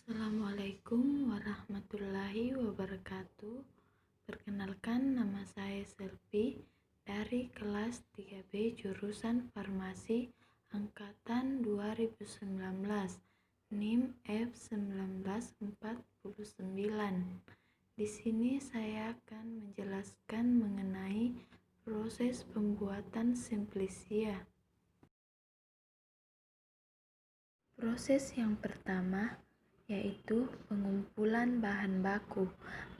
Assalamualaikum warahmatullahi wabarakatuh. Perkenalkan, nama saya Selvi dari kelas 3B jurusan Farmasi angkatan 2019, NIM F1949. Di sini saya akan menjelaskan mengenai proses pembuatan simplisia. Proses yang pertama yaitu pengumpulan bahan baku.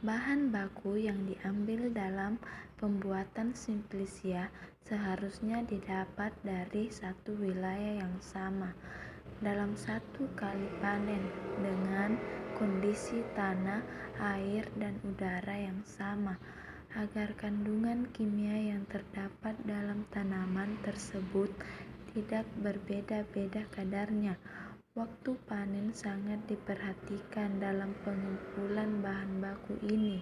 Bahan baku yang diambil dalam pembuatan simplisia seharusnya didapat dari satu wilayah yang sama dalam satu kali panen dengan kondisi tanah, air, dan udara yang sama agar kandungan kimia yang terdapat dalam tanaman tersebut tidak berbeda-beda kadarnya. Waktu panen sangat diperhatikan dalam pengumpulan bahan baku ini.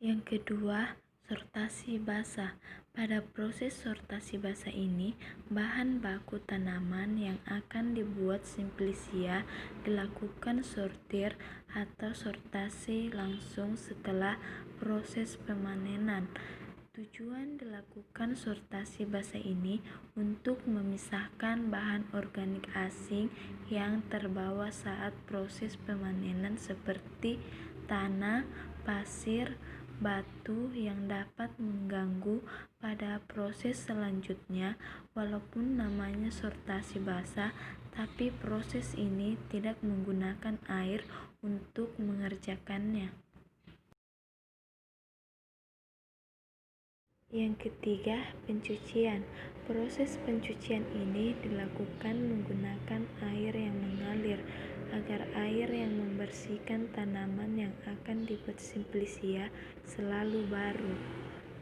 Yang kedua, sortasi basah. Pada proses sortasi basah ini, bahan baku tanaman yang akan dibuat simplisia dilakukan sortir atau sortasi langsung setelah proses pemanenan. Tujuan dilakukan sortasi basah ini untuk memisahkan bahan organik asing yang terbawa saat proses pemanenan seperti tanah, pasir, batu yang dapat mengganggu pada proses selanjutnya. Walaupun namanya sortasi basah, tapi proses ini tidak menggunakan air untuk mengerjakannya. Yang ketiga, pencucian. Proses pencucian ini dilakukan menggunakan air yang mengalir agar air yang membersihkan tanaman yang akan dibuat simplisia selalu baru.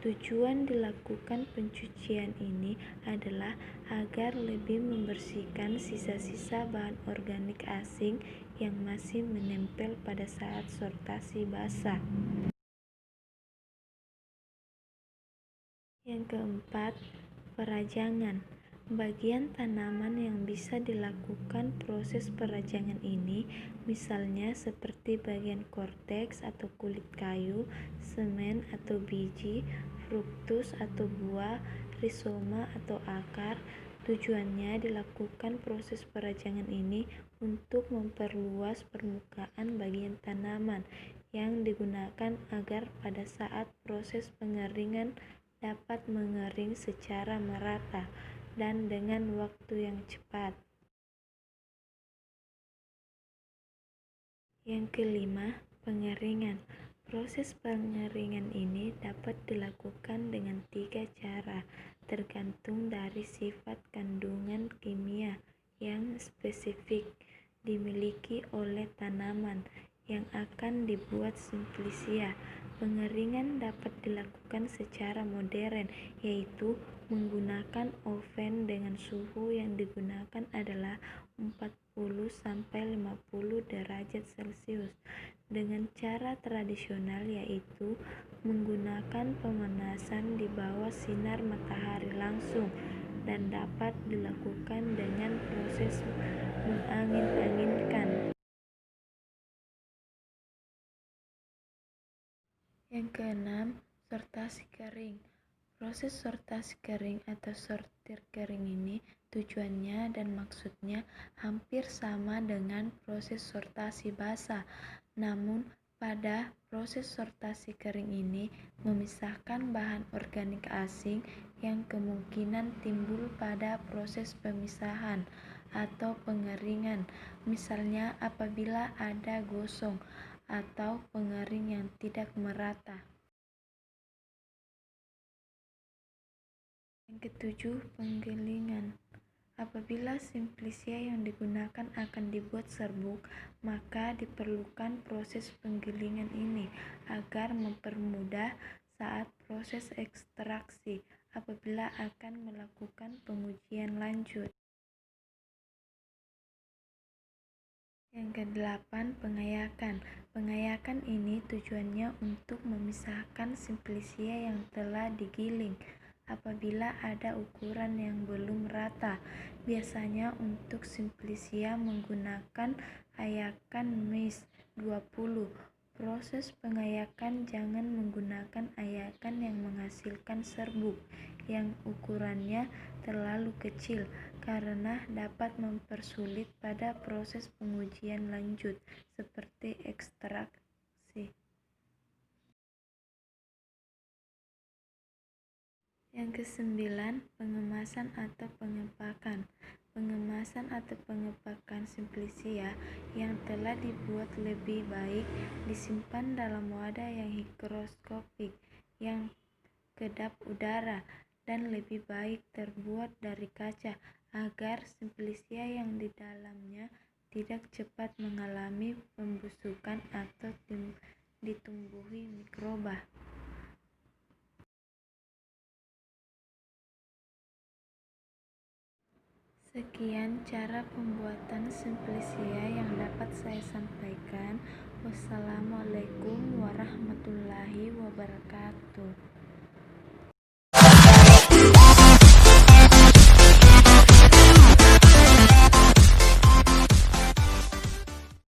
Tujuan dilakukan pencucian ini adalah agar lebih membersihkan sisa-sisa bahan organik asing yang masih menempel pada saat sortasi basah. Yang keempat, perajangan. Bagian tanaman yang bisa dilakukan proses perajangan ini misalnya seperti bagian korteks atau kulit kayu, semen atau biji, fruktus atau buah, rizoma atau akar. Tujuannya dilakukan proses perajangan ini untuk memperluas permukaan bagian tanaman yang digunakan agar pada saat proses pengeringan dapat mengering secara merata dan dengan waktu yang cepat. Yang kelima, pengeringan. Proses pengeringan ini dapat dilakukan dengan 3 cara, tergantung dari sifat kandungan kimia yang spesifik dimiliki oleh tanaman yang akan dibuat simplisia. Pengeringan dapat dilakukan secara modern, yaitu menggunakan oven dengan suhu yang digunakan adalah 40-50 derajat Celcius. Dengan cara tradisional yaitu menggunakan pemanasan di bawah sinar matahari langsung dan dapat dilakukan dengan proses mengangin-anginkan. Yang keenam, sortasi kering. Proses sortasi kering atau sortir kering ini tujuannya dan maksudnya hampir sama dengan proses sortasi basah. Namun, pada proses sortasi kering ini memisahkan bahan organik asing yang kemungkinan timbul pada proses pemisahan atau pengeringan. Misalnya apabila ada gosong atau pengering yang tidak merata. Yang ketujuh, penggilingan. Apabila simplisia yang digunakan akan dibuat serbuk, maka diperlukan proses penggilingan ini agar mempermudah saat proses ekstraksi apabila akan melakukan pengujian lanjut. Yang kedelapan, pengayakan. Pengayakan ini tujuannya untuk memisahkan simplisia yang telah digiling apabila ada ukuran yang belum rata. Biasanya untuk Simplicia menggunakan ayakan Mesh 20. Proses pengayakan jangan menggunakan ayakan yang menghasilkan serbuk yang ukurannya terlalu kecil karena dapat mempersulit pada proses pengujian lanjut seperti ekstraksi. Yang kesembilan, pengemasan atau pengepakan. Pengemasan atau pengepakan Simplicia yang telah dibuat lebih baik disimpan dalam wadah yang higroskopik, yang kedap udara, dan lebih baik terbuat dari kaca agar Simplicia yang di dalamnya tidak cepat mengalami pembusukan atau ditumbuhi mikroba. Sekian cara pembuatan Simplicia yang dapat saya sampaikan. Wassalamualaikum warahmatullahi wabarakatuh.